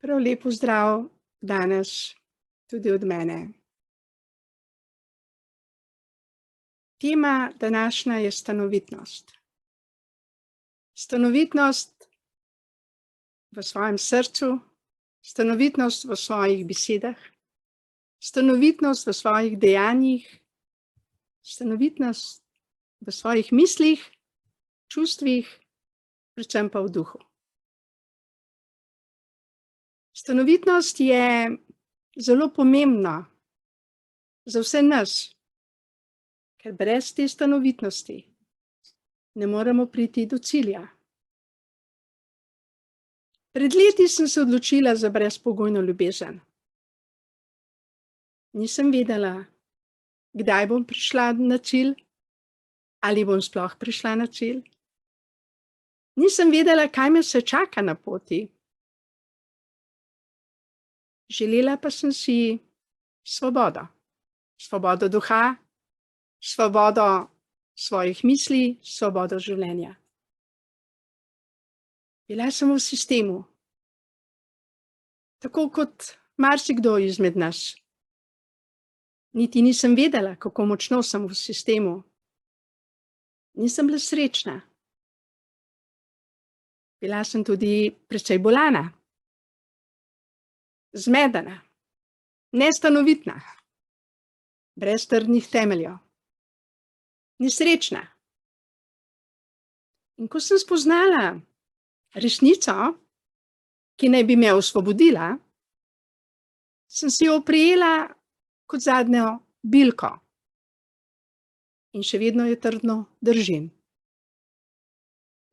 Prav lep pozdrav danes tudi od mene. Tema današnja je stanovitnost. Stanovitnost v svojem srcu, stanovitnost v svojih besedah, stanovitnost v svojih dejanjih, stanovitnost v svojih mislih, čustvih, predvsem pa v duhu. Stanovitnost je zelo pomembna za vse nas, ker brez te stanovitnosti ne moremo priti do cilja. Pred leti sem se odločila za brezpogojno ljubezen. Nisem vedela, kdaj bom prišla na cilj, ali bom sploh prišla na cilj. Nisem vedela, kaj me se čaka na poti. Želela pa sem si svobodo. Svobodo duha, svobodo svojih misli, svobodo življenja. Bila sem v sistemu, tako kot marsikdo izmed nas. Niti nisem vedela, kako močno sem v sistemu. Nisem bila srečna. Bila sem tudi precej bolana, zmedena, nestanovitna, brez trdnih temeljev, nesrečna. In ko sem spoznala resnico, ki naj bi me osvobodila, sem si jo oprijela kot zadnjo bilko. In še vedno jo trdno držim.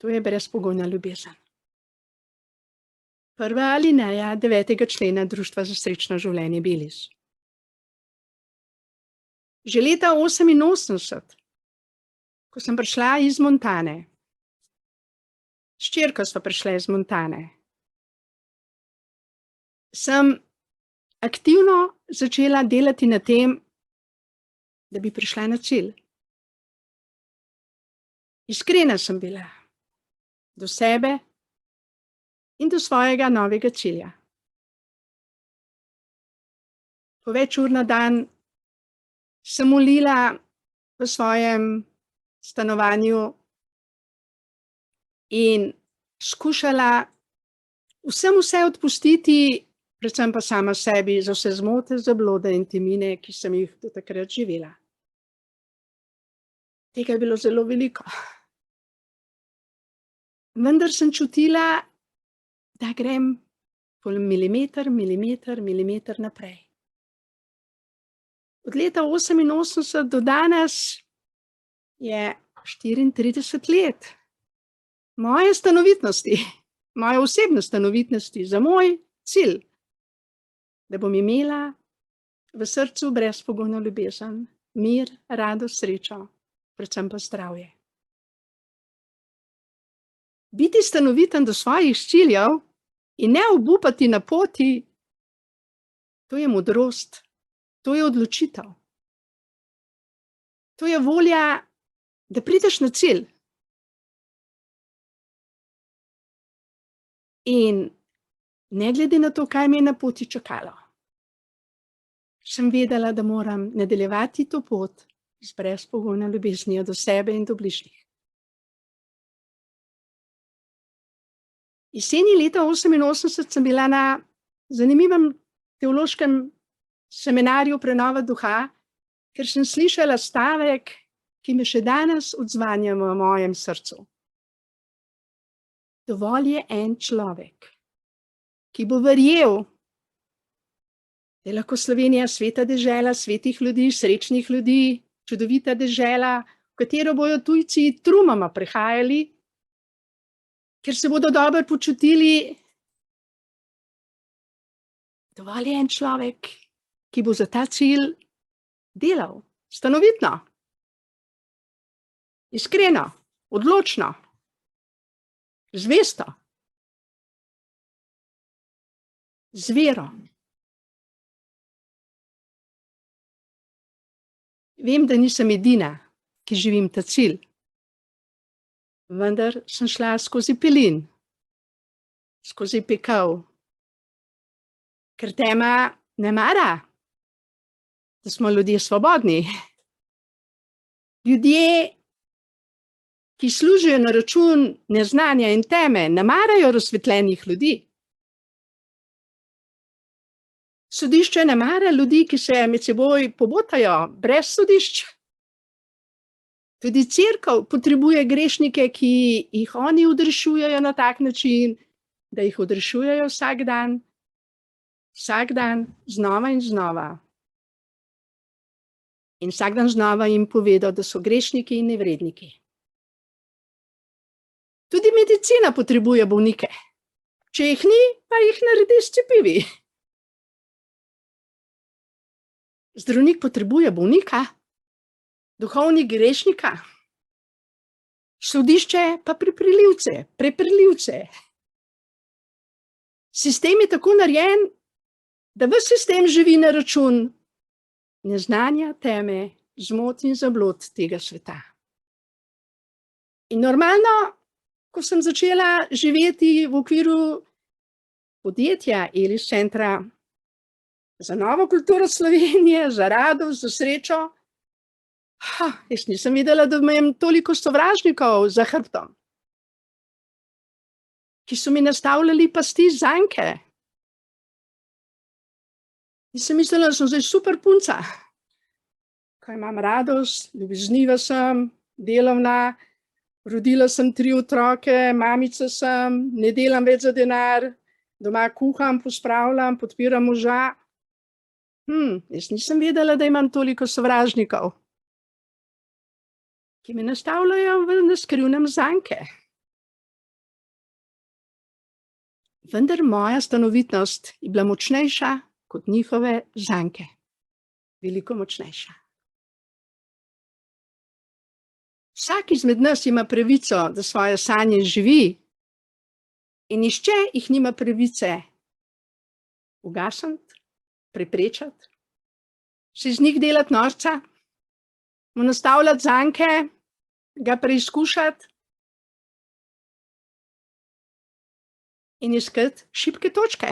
To je brezpogojna ljubezen. Prva alineja 9. člena Društva za srečno življenje Belize. Že leta 1988, ko sem prišla iz Montane, s hčerko sva prišla iz Montane, sem aktivno začela delati na tem, da bi prišla na cilj. Iskrena sem bila do sebe in do svojega novega cilja. Po več ur na dan sem molila v svojem stanovanju in skušala vse odpustiti, predvsem pa sama sebi, za vse zmote, zablode in temine, ki sem jih do takrat živela. Tega je bilo zelo veliko. Vendar sem čutila, da grem po milimeter naprej. Od leta 1988 do danes je 34 let moje stanovitnosti, moje osebne stanovitnosti za moj cilj, da bom imela v srcu brezpogojno ljubezen, mir, radost, srečo, predvsem pa zdravje. Biti stanoviten do svojih ciljev in ne obupati na poti, to je modrost, to je odločitev. To je volja, da prideš na cilj. In ne glede na to, kaj me je na poti čakalo, sem vedela, da moram nadaljevati to pot z brezpogojno ljubeznijo do sebe in do bližnjih. Jeseni leta 1988 sem bila na zanimivem teološkem seminarju Prenova duha, ker sem slišala stavek, ki me še danes odzvanja v mojem srcu. Dovolj je en človek, ki bo verjel, da je lahko Slovenija sveta dežela, svetih ljudi, srečnih ljudi, čudovita dežela, v katero bojo tujci trumama prihajali, ker se bodo dobro počutili. Dovolj je en človek, ki bo za ta cilj delal stanovitno, iskreno, odločno, zvesto, z vero. Vem, da nisem edina, ki živim ta cilj. Vendar sem šla skozi pelin, skozi pekel, Ker tema ne mara, da smo ljudje svobodni. Ljudje, ki služijo na račun neznanja in teme, ne marajo razsvetljenih ljudi. Sodišče ne mara ljudi, ki se med seboj pobotajo brez sodišč. Tudi cerkev potrebuje grešnike, ki jih oni odrešujejo na tak način, da jih odrešujejo vsak dan, znova in znova. In vsak dan znova jim povedo, da so grešniki in nevredniki. Tudi medicina potrebuje bolnike. Če jih ni, pa jih naredi s cepivi. Zdravnik potrebuje bolnika, duhovnik grešnika, sodišče pa prepirljivce. Sistem je tako narejen, da ves sistem živi na račun neznanja, teme, zmot in zablod tega sveta. In normalno, ko sem začela živeti v okviru podjetja Elis Centra za novo kulturo Slovenije, za radost, za srečo, jaz nisem videla, da imam toliko sovražnikov za hrbtom, ki so mi nastavljali pasti zanke. In sem mislila, da sem zdaj super punca, ko imam radost, ljubezniva sem, delovna, rodila sem 3 otroke, mamica sem, ne delam več za denar, doma kuham, pospravljam, podpiram moža. Jaz nisem vedela, da imam toliko sovražnikov, ki me nastavljajo v skrivnem zanke. Vendar moja stanovitnost je bila močnejša kot njihove zanke. Veliko močnejša. Vsak izmed nas ima pravico, da svoje sanje živi, in nihče jih nima pravice ugasniti, preprečiti, se iz njih delati norca, mu nastavljati zanke, ga preizkušati in iskati šibke točke.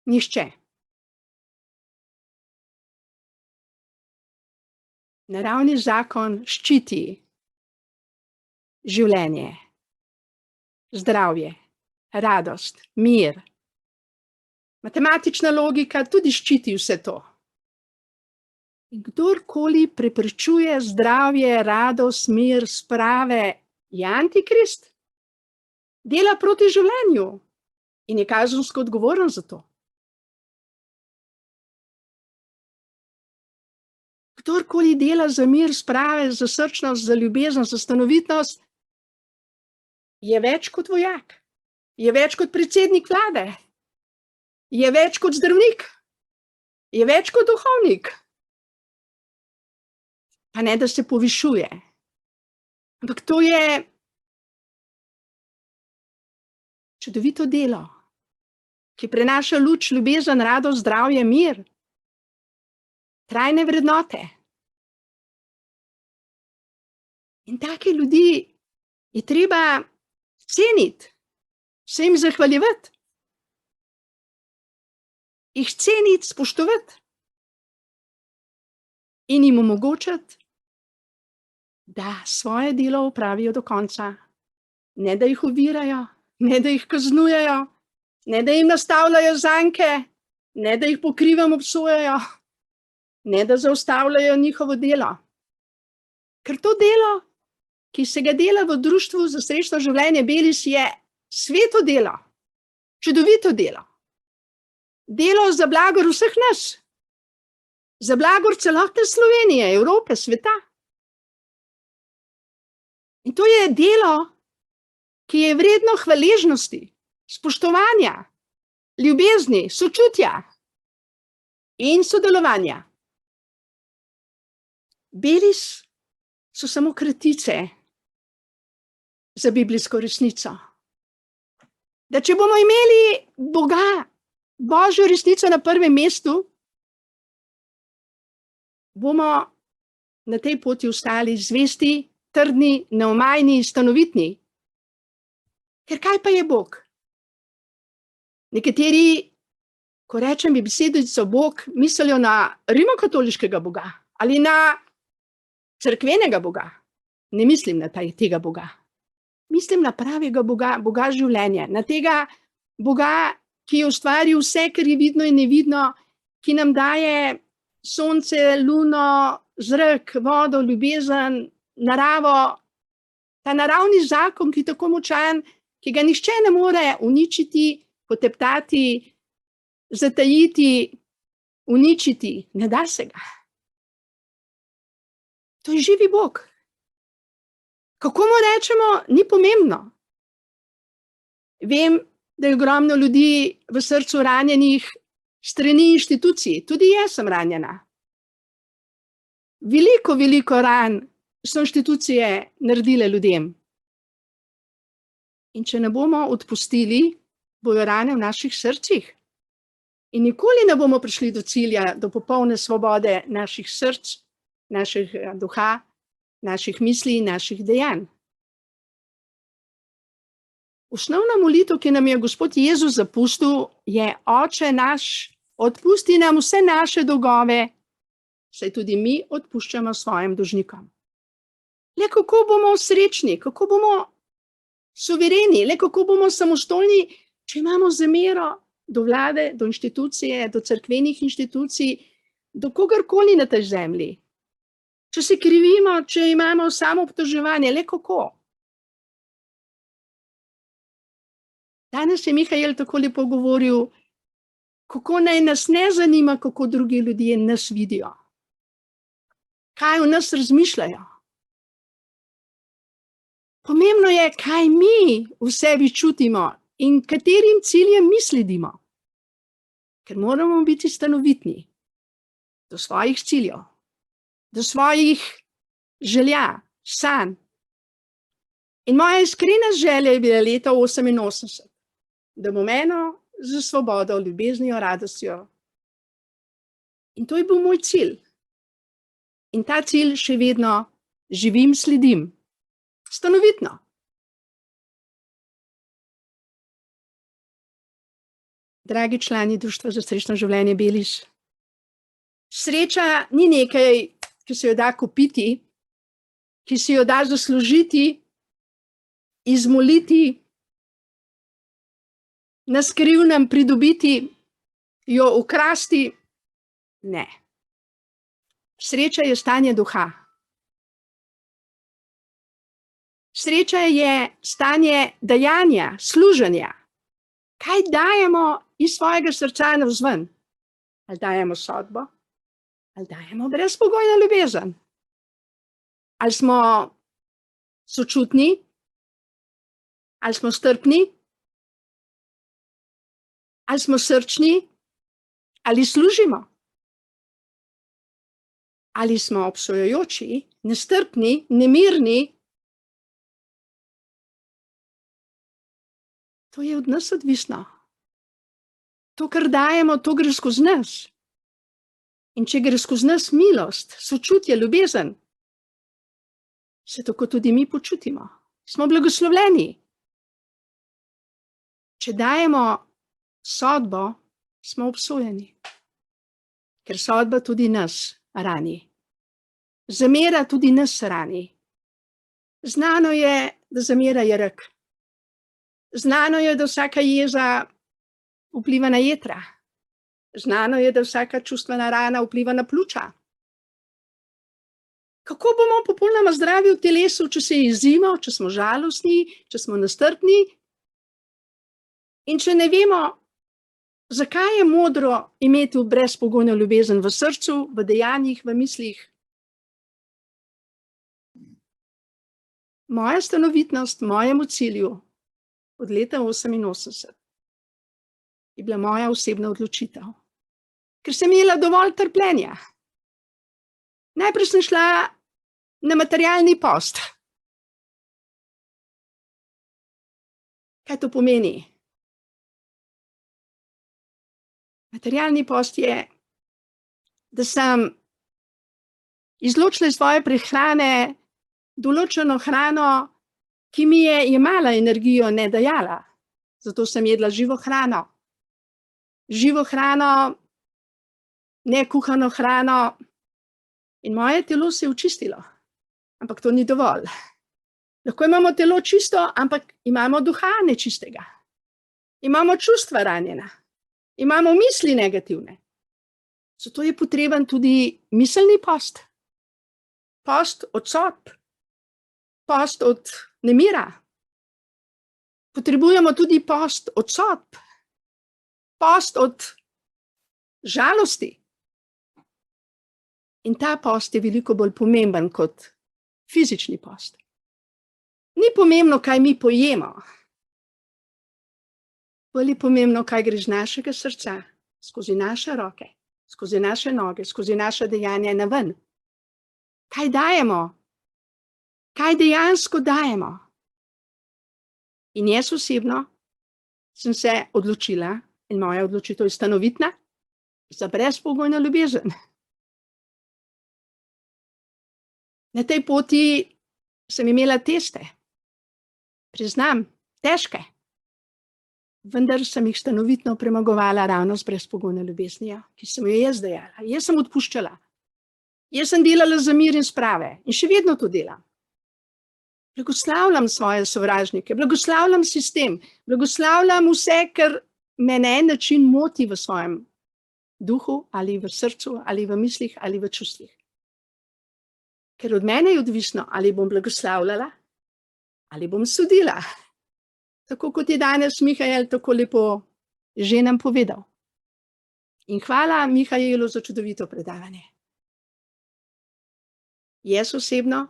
Nihče. Naravni zakon ščiti življenje, zdravje, radost, mir. Matematična logika tudi ščiti vse to. In kdorkoli preprečuje zdravje, radost, mir, sprave, je antikrist, dela proti življenju in je kazensko odgovoren za to. Kdorkoli dela za mir, sprave, za srčnost, za ljubezen, za stanovitnost, je več kot vojak, je več kot predsednik vlade, je več kot zdravnik, je več kot duhovnik. Pa ne, da se povišuje. Ampak to je čudovito delo, ki prenaša luč, ljubezen, radost, zdravje, mir, trajne vrednote. In take ljudi je treba ceniti, se jim zahvaljevati, jih ceniti, spoštovati in jim omogočati, da svoje delo opravijo do konca. Ne, da jih ovirajo, ne, da jih kaznujejo, ne, da jim nastavljajo zanke, ne, da jih po krivem obsojajo, ne, da zaustavljajo njihovo delo. Ker to delo, ki se ga dela v Društvu za srečno življenje Belis, je sveto delo, čudovito delo. Delo za blagor vseh nas, za blagor celotne Slovenije, Evrope, sveta. In to je delo, ki je vredno hvaležnosti, spoštovanja, ljubezni, sočutja in sodelovanja. Belis so samo kratice za biblijsko resnico. Da če bomo imeli Boga, Božjo resnico na prvem mestu, bomo na tej poti ostali zvesti, trdni, neomajni, stanovitni. Ker kaj pa je Bog? Nekateri ko rečem besedico Bog, mislijo na rimokatoliškega Boga ali na cerkvenega Boga. Ne mislim na tega Boga. Mislim na pravega Boga, Boga življenja, na tega Boga, ki je ustvaril vse, kar je vidno in nevidno, ki nam daje sonce, luno, zrak, vodo, ljubezen, naravo, ta naravni zakon, ki je tako močan, ki ga nihče ne more uničiti, poteptati, zatajiti, uničiti. Ne da se ga. To je živi Bog. Kako mu rečemo, ni pomembno. Vem, da je ogromno ljudi v srcu ranjenih strani inštitucij. Tudi jaz sem ranjena. Veliko ran so inštitucije naredile ljudem. In če ne bomo odpustili, bojo rane v naših srcih. In nikoli ne bomo prišli do cilja, do popolne svobode naših src, našega duha, naših misli in naših dejanj. Osnovna molitev, ki nam je Gospod Jezus zapustil, je: Oče naš, odpusti nam vse naše dolgove, saj tudi mi odpuščamo svojim dolžnikom. Le kako bomo srečni, kako bomo suvereni, le kako bomo samostojni, če imamo zamero do vlade, do inštitucije, do cerkvenih inštitucij, do kogarkoli na tej zemlji. Če se krivimo, če imamo samoobtoževanje, le kako? Danes je Mihael tako lepo govoril, kako naj nas ne zanima, kako drugi ljudje nas vidijo. Kaj v nas razmišljajo. Pomembno je, kaj mi v sebi čutimo in katerim ciljem mi sledimo. Ker moramo biti stanovitni do svojih ciljev, do svojih želja, sanj. In moja iskrena želja je bila leta 1988, da bom eno za svobodo, ljubeznijo, radostjo. In to je bil moj cilj. In ta cilj še vedno živim, sledim. Stanovitno. Dragi člani Društva za srečno življenje Beliš, sreča ni nekaj, ki se jo da kupiti, ki se jo da zaslužiti, izmoliti, na skrivnem pridobiti, jo ukrasti. Ne. Sreča je stanje duha. Sreča je stanje dajanja, služenja. Kaj dajemo iz svojega srca navzven? Ali dajemo sodbo? Ali dajemo brezpogojno ljubezen? Ali smo sočutni? Ali smo strpni? Ali smo srčni? Ali služimo? Ali smo obsojujoči, nestrpni, nemirni? To je od nas odvisno. To, kar dajemo, to gre skozi nas. In če gre skozi nas milost, sočutje, ljubezen, se tako tudi mi počutimo. Smo blagoslovljeni. Če dajemo sodbo, smo obsojeni. Ker sodba tudi nas rani. Zamera tudi nas rani. Znano je, da zamera je rak. Znano je, da vsaka jeza vpliva na jetra. Znano je, da vsaka čustvena rana vpliva na pljuča. Kako bomo popolnoma zdravi v telesu, če se jezimo, če smo žalostni, če smo nestrpni? In če ne vemo, zakaj je modro imeti brezpogojno ljubezen v srcu, v dejanjih, v mislih? Moja stanovitnost mojemu cilju od leta 1988 je bila moja osebna odločitev. Ker sem imela dovolj trpljenja. Najprej sem šla na materialni post. Kaj to pomeni? Materialni post je, da sem izločila iz svoje prehrane določeno hrano, ki mi je jemala energijo, ne dajala. Zato sem jedla živo hrano. živo hrano, nekuhano hrano in moje telo se je očistilo. Ampak to ni dovolj. Lahko imamo telo čisto, ampak imamo duha nečistega. Imamo čustva ranjena. Imamo misli negativne. Zato je potreben tudi miselni post. Post od sodb. Post od nemira. Potrebujemo tudi post od sodb. Post od žalosti. In ta post je veliko bolj pomemben kot fizični post. Ni pomembno, kaj mi pojemo. Bolj je pomembno, kaj gre iz našega srca, skozi naše roke, skozi naše noge, skozi naše dejanja naven. Kaj dajemo? Kaj dejansko dajemo? In jaz osebno sem se odločila, in moja odločitev je stanovitna, za brezpogojno ljubezen. Na tej poti sem imela teste. Priznam, težke. Vendar sem jih stanovitno premagovala ravno z brezpogojno ljubeznijo, ki sem jo jaz dajala. Jaz sem odpuščala. Jaz sem delala za mir in sprave in še vedno to delam. Blagoslavljam svoje sovražnike, blagoslavljam sistem, blagoslavljam vse, kar me na en način moti v svojem duhu ali v srcu ali v mislih ali v čustvih. Ker od mene je odvisno, ali bom blagoslavljala ali bom sodila. Tako kot je danes Mihael tako lepo že nam povedal. In hvala Mihaelu za čudovito predavanje. Jaz osebno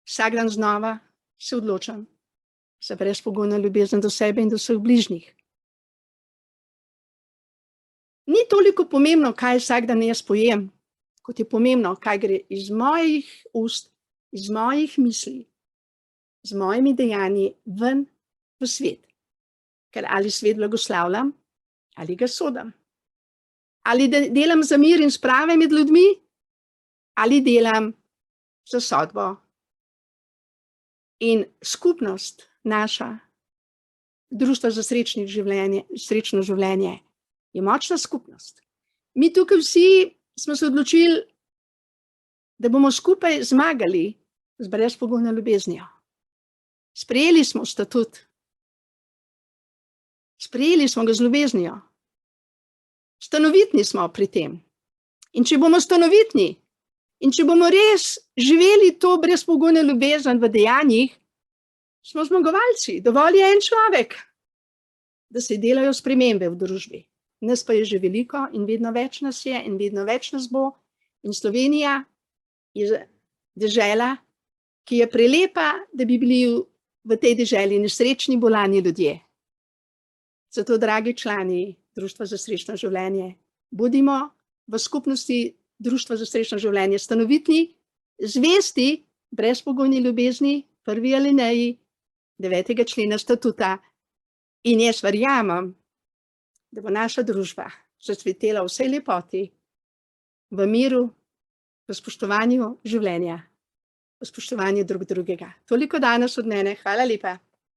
vsak dan znova se odločam za brezpogojno ljubezen do sebe in do vseh bližnjih. Ni toliko pomembno, kaj vsak dan jaz pojem, kot je pomembno, kaj gre iz mojih ust, iz mojih misli, z mojimi dejanji ven v svet. Ker ali svet blagoslavljam, ali ga sodim. Ali delam za mir in sprave med ljudmi, ali delam za sodbo. In skupnost naša, Društvo za srečno življenje, je močna skupnost. Mi tukaj vsi smo se odločili, da bomo skupaj zmagali z brezpogojno ljubeznijo. Sprejeli smo statut. Sprejeli smo ga z ljubeznijo. Stanovitni smo pri tem. In če bomo stanovitni, in če bomo res živeli to brezpogojno ljubezen v dejanjih, smo zmagovalci. Dovolj je en človek, da se delajo spremembe v družbi. Nas pa je že veliko in vedno več nas je in vedno več nas bo. In Slovenija je dežela, ki je prelepa, da bi bili v tej deželi nesrečni, bolani ljudje. Zato, dragi člani Društva za srečno življenje, bodimo v skupnosti Društva za srečno življenje stanovitni, zvesti brezpogojni ljubezni, prvi alineji 9. člena statuta. In jaz verjamem, da bo naša družba zacvetela v vsej lepoti, v miru, v spoštovanju življenja, v spoštovanju drug drugega. Toliko danes od mene. Hvala lepa.